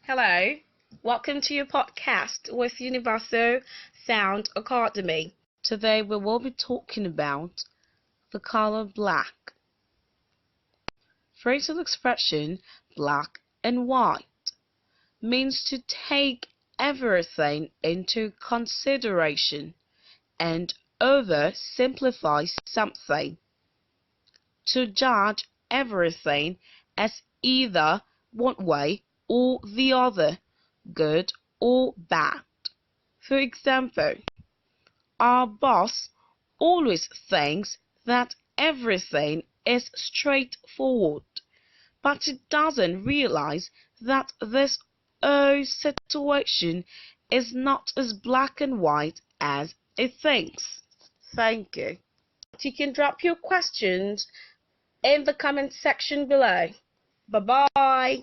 Hello, welcome to your podcast with Universal Sound Academy. Today we will be talking about the color black. Phrasal expression black and white means to take everything into consideration and oversimplify something. To judge everything as either one way or the other, good or bad. For example, our boss always thinks that everything is straightforward, but he doesn't realize that this whole situation is not as black and white as he thinks. Thank you. You can drop your questions in the comment section below. Bye bye.